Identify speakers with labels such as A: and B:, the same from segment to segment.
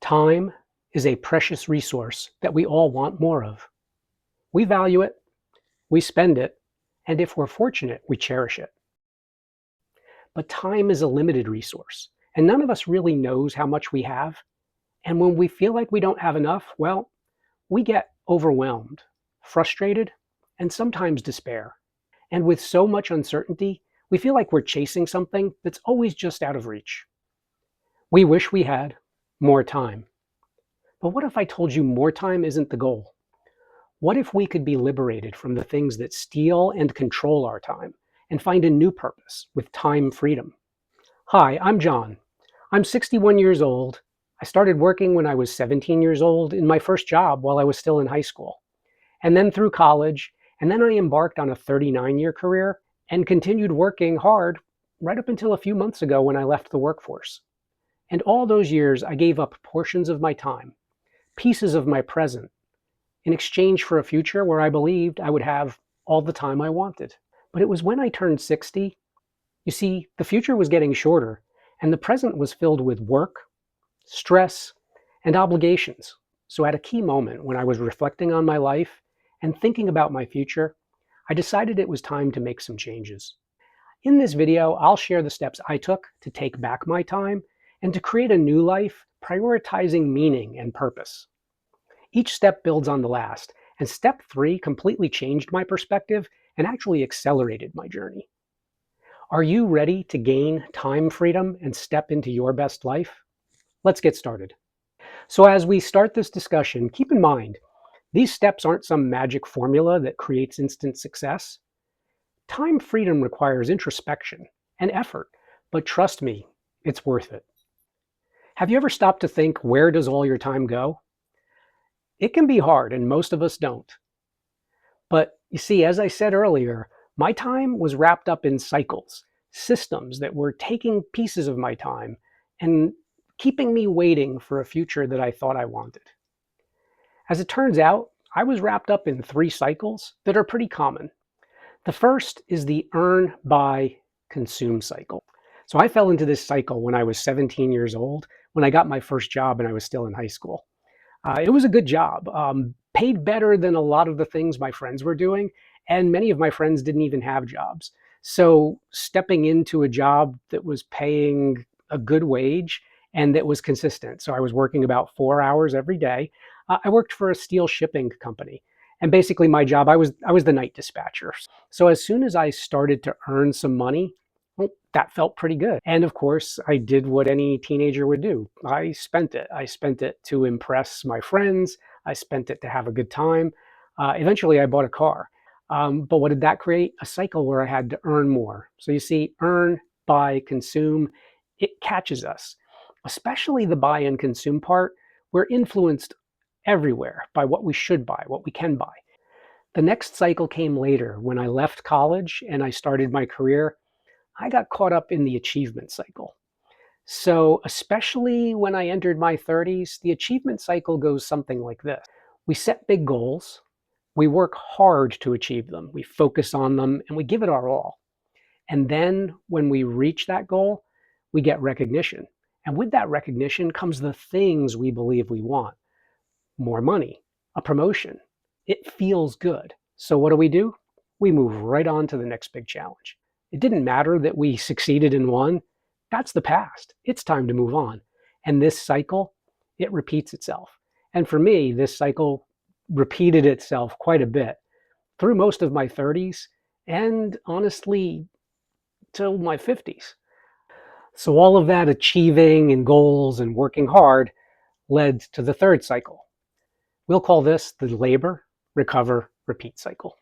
A: Time is a precious resource that we all want more of. We value it, we spend it, and if we're fortunate, we cherish it. But time is a limited resource, and none of us really knows how much we have. And when we feel like we don't have enough, well, we get overwhelmed, frustrated, and sometimes despair. And with so much uncertainty, we feel like we're chasing something that's always just out of reach. We wish we had more time. But what if I told you more time isn't the goal? What if we could be liberated from the things that steal and control our time and find a new purpose with time freedom? Hi, I'm John. I'm 61 years old. I started working when I was 17 years old in my first job while I was still in high school, and then through college, and then I embarked on a 39-year career and continued working hard right up until a few months ago when I left the workforce. And all those years, I gave up portions of my time, pieces of my present, in exchange for a future where I believed I would have all the time I wanted. But it was when I turned 60, you see, the future was getting shorter, and the present was filled with work, stress, and obligations. So at a key moment when I was reflecting on my life and thinking about my future, I decided it was time to make some changes. In this video, I'll share the steps I took to take back my time and to create a new life prioritizing meaning and purpose. Each step builds on the last, and step 3 completely changed my perspective and actually accelerated my journey. Are you ready to gain time freedom and step into your best life? Let's get started. So as we start this discussion, keep in mind, these steps aren't some magic formula that creates instant success. Time freedom requires introspection and effort, but trust me, it's worth it. Have you ever stopped to think, where does all your time go? It can be hard, and most of us don't. But you see, as I said earlier, my time was wrapped up in cycles, systems that were taking pieces of my time and keeping me waiting for a future that I thought I wanted. As it turns out, I was wrapped up in 3 cycles that are pretty common. The first is the earn, buy, consume cycle. So I fell into this cycle when I was 17 years old, when I got my first job and I was still in high school. It was a good job, paid better than a lot of the things my friends were doing, and many of my friends didn't even have jobs. So stepping into a job that was paying a good wage and that was consistent. So I was working about 4 hours every day. I worked for a steel shipping company. And basically my job, I was the night dispatcher. So as soon as I started to earn some money, well, that felt pretty good. And of course, I did what any teenager would do. I spent it. I spent it to impress my friends. I spent it to have a good time. Eventually, I bought a car. But what did that create? A cycle where I had to earn more. So you see, earn, buy, consume, it catches us. Especially the buy and consume part, we're influenced everywhere by what we should buy, what we can buy. The next cycle came later when I left college and I started my career. I got caught up in the achievement cycle. So especially when I entered my 30s, the achievement cycle goes something like this. We set big goals, we work hard to achieve them, we focus on them, and we give it our all. And then when we reach that goal, we get recognition. And with that recognition comes the things we believe we want. More money, a promotion. It feels good. So what do? We move right on to the next big challenge. It didn't matter that we succeeded in one. That's the past. It's time to move on. And this cycle, it repeats itself. And for me, this cycle repeated itself quite a bit through most of my 30s and honestly till my 50s. So all of that achieving and goals and working hard led to the third cycle. We'll call this the labor, recover, repeat cycle.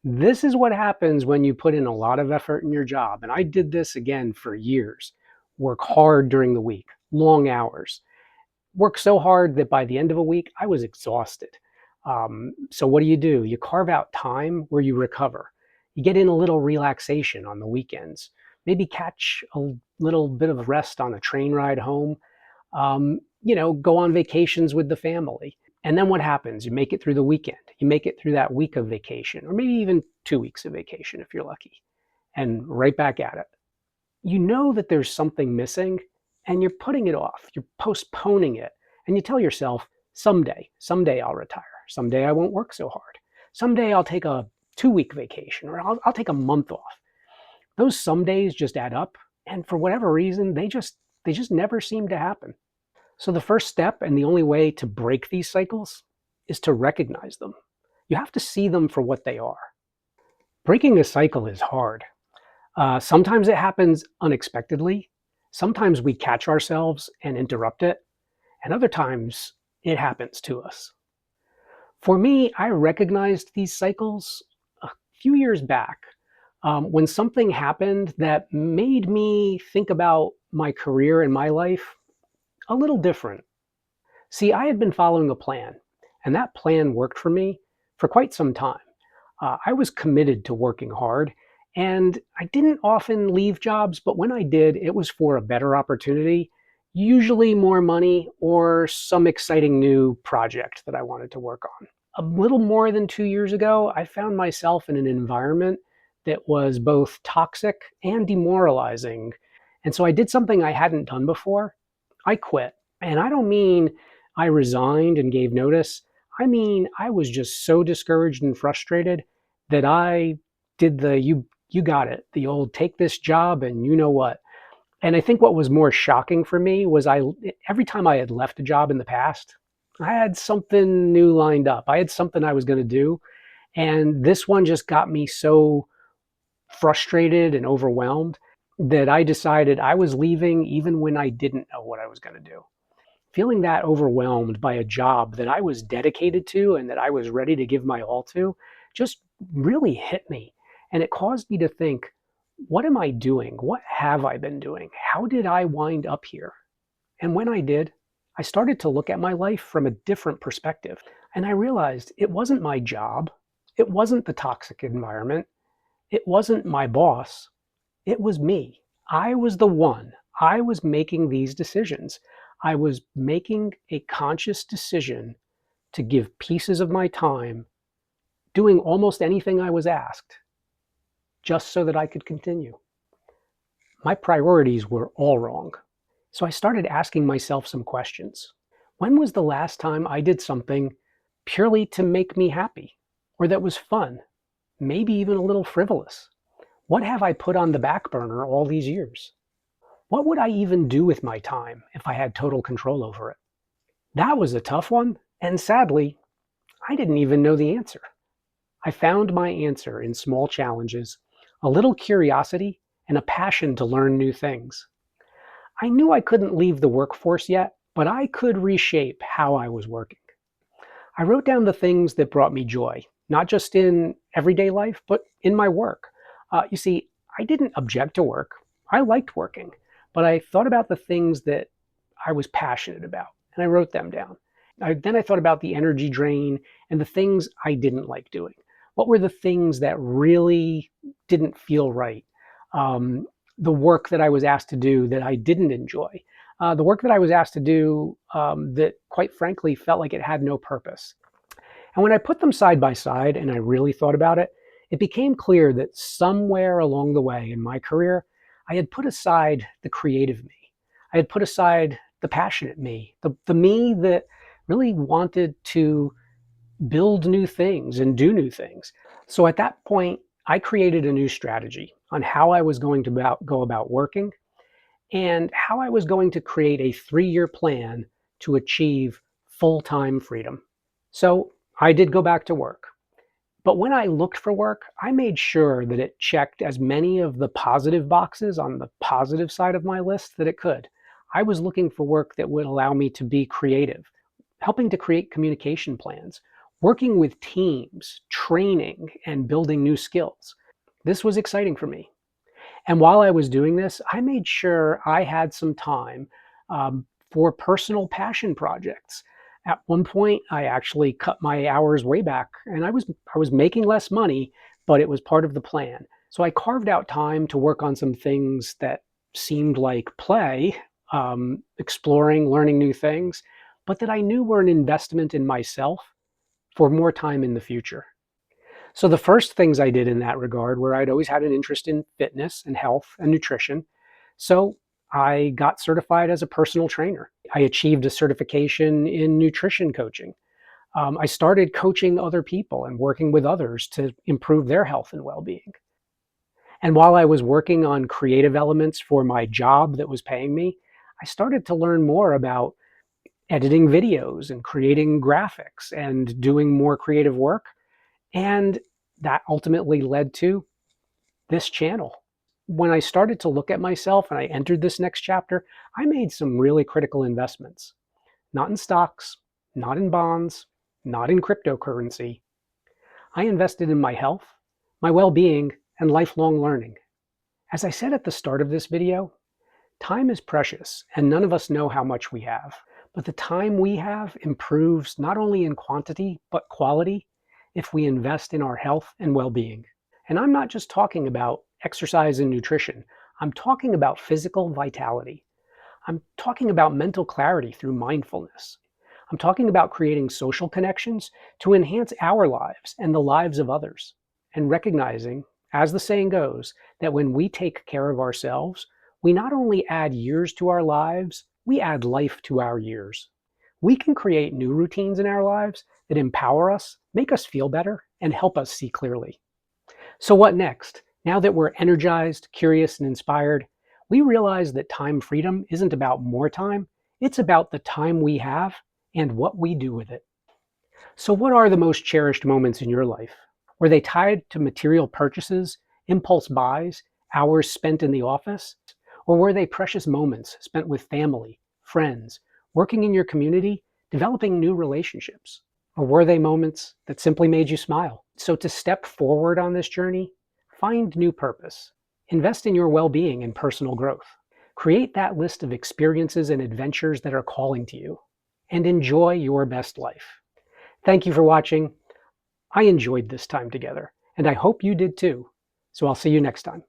A: This is what happens when you put in a lot of effort in your job. And I did this again for years. Work hard during the week, long hours. Work so hard that by the end of a week, I was exhausted. So what do? You carve out time where you recover. You get in a little relaxation on the weekends. Maybe catch a little bit of rest on a train ride home. Go on vacations with the family. And then what happens? You make it through the weekend. You make it through that week of vacation, or maybe even 2 weeks of vacation if you're lucky, and right back at it. You know that there's something missing, and you're putting it off. You're postponing it And you tell yourself, someday I'll retire. Someday I won't work so hard. Someday I'll take a 2 week vacation, or I'll take a month off. Those some days just add up. And for whatever reason, they just never seem to happen. So the first step and the only way to break these cycles is to recognize them. You have to see them for what they are. Breaking a cycle is hard. Sometimes it happens unexpectedly. Sometimes we catch ourselves and interrupt it. And other times it happens to us. For me, I recognized these cycles a few years back when something happened that made me think about my career and my life a little different. See, I had been following a plan, and that plan worked for me for quite some time. I was committed to working hard, and I didn't often leave jobs, but when I did, it was for a better opportunity, usually more money or some exciting new project that I wanted to work on. A little more than 2 years ago, I found myself in an environment that was both toxic and demoralizing. And so I did something I hadn't done before. I quit. And I don't mean I resigned and gave notice. I mean, I was just so discouraged and frustrated that I did the you got it, the old take this job and you know what. And I think what was more shocking for me was every time I had left a job in the past, I had something new lined up. I had something I was going to do, and this one just got me so frustrated and overwhelmed that I decided I was leaving even when I didn't know what I was going to do. Feeling that overwhelmed by a job that I was dedicated to and that I was ready to give my all to just really hit me. And it caused me to think, what am I doing? What have I been doing? How did I wind up here? And when I did, I started to look at my life from a different perspective. And I realized it wasn't my job. It wasn't the toxic environment. It wasn't my boss. It was me. I was the one. I was making these decisions. I was making a conscious decision to give pieces of my time doing almost anything I was asked just so that I could continue. My priorities were all wrong. So I started asking myself some questions. When was the last time I did something purely to make me happy, or that was fun, maybe even a little frivolous? What have I put on the back burner all these years? What would I even do with my time if I had total control over it? That was a tough one, and sadly, I didn't even know the answer. I found my answer in small challenges, a little curiosity, and a passion to learn new things. I knew I couldn't leave the workforce yet, but I could reshape how I was working. I wrote down the things that brought me joy, not just in everyday life, but in my work. You see, I didn't object to work. I liked working, but I thought about the things that I was passionate about, and I wrote them down. Then I thought about the energy drain and the things I didn't like doing. What were the things that really didn't feel right? The work that I was asked to do that I didn't enjoy. The work that I was asked to do that, quite frankly, felt like it had no purpose. And when I put them side by side and I really thought about it, it became clear that somewhere along the way in my career, I had put aside the creative me. I had put aside the passionate me, the me that really wanted to build new things and do new things. So at that point, I created a new strategy on how I was going to go about working and how I was going to create a 3-year plan to achieve full-time freedom. So I did go back to work. But when I looked for work, I made sure that it checked as many of the positive boxes on the positive side of my list that it could. I was looking for work that would allow me to be creative, helping to create communication plans, working with teams, training, and building new skills. This was exciting for me. And while I was doing this, I made sure I had some time for personal passion projects. At one point, I actually cut my hours way back, and I was making less money, but it was part of the plan. So I carved out time to work on some things that seemed like play, exploring, learning new things, but that I knew were an investment in myself for more time in the future. So the first things I did in that regard were I'd always had an interest in fitness and health and nutrition. So I got certified as a personal trainer. I achieved a certification in nutrition coaching. I started coaching other people and working with others to improve their health and well-being. And while I was working on creative elements for my job that was paying me, I started to learn more about editing videos and creating graphics and doing more creative work. And that ultimately led to this channel. When I started to look at myself and I entered this next chapter, I made some really critical investments. Not in stocks, not in bonds, not in cryptocurrency. I invested in my health, my well-being, and lifelong learning. As I said at the start of this video, time is precious and none of us know how much we have. But the time we have improves not only in quantity, but quality if we invest in our health and well-being. And I'm not just talking about exercise and nutrition. I'm talking about physical vitality. I'm talking about mental clarity through mindfulness. I'm talking about creating social connections to enhance our lives and the lives of others. And recognizing, as the saying goes, that when we take care of ourselves, we not only add years to our lives, we add life to our years. We can create new routines in our lives that empower us, make us feel better, and help us see clearly. So what next? Now that we're energized, curious, and inspired, we realize that time freedom isn't about more time, it's about the time we have and what we do with it. So what are the most cherished moments in your life? Were they tied to material purchases, impulse buys, hours spent in the office? Or were they precious moments spent with family, friends, working in your community, developing new relationships? Or were they moments that simply made you smile? So to step forward on this journey, find new purpose. Invest in your well-being and personal growth. Create that list of experiences and adventures that are calling to you. And enjoy your best life. Thank you for watching. I enjoyed this time together, and I hope you did too. So I'll see you next time.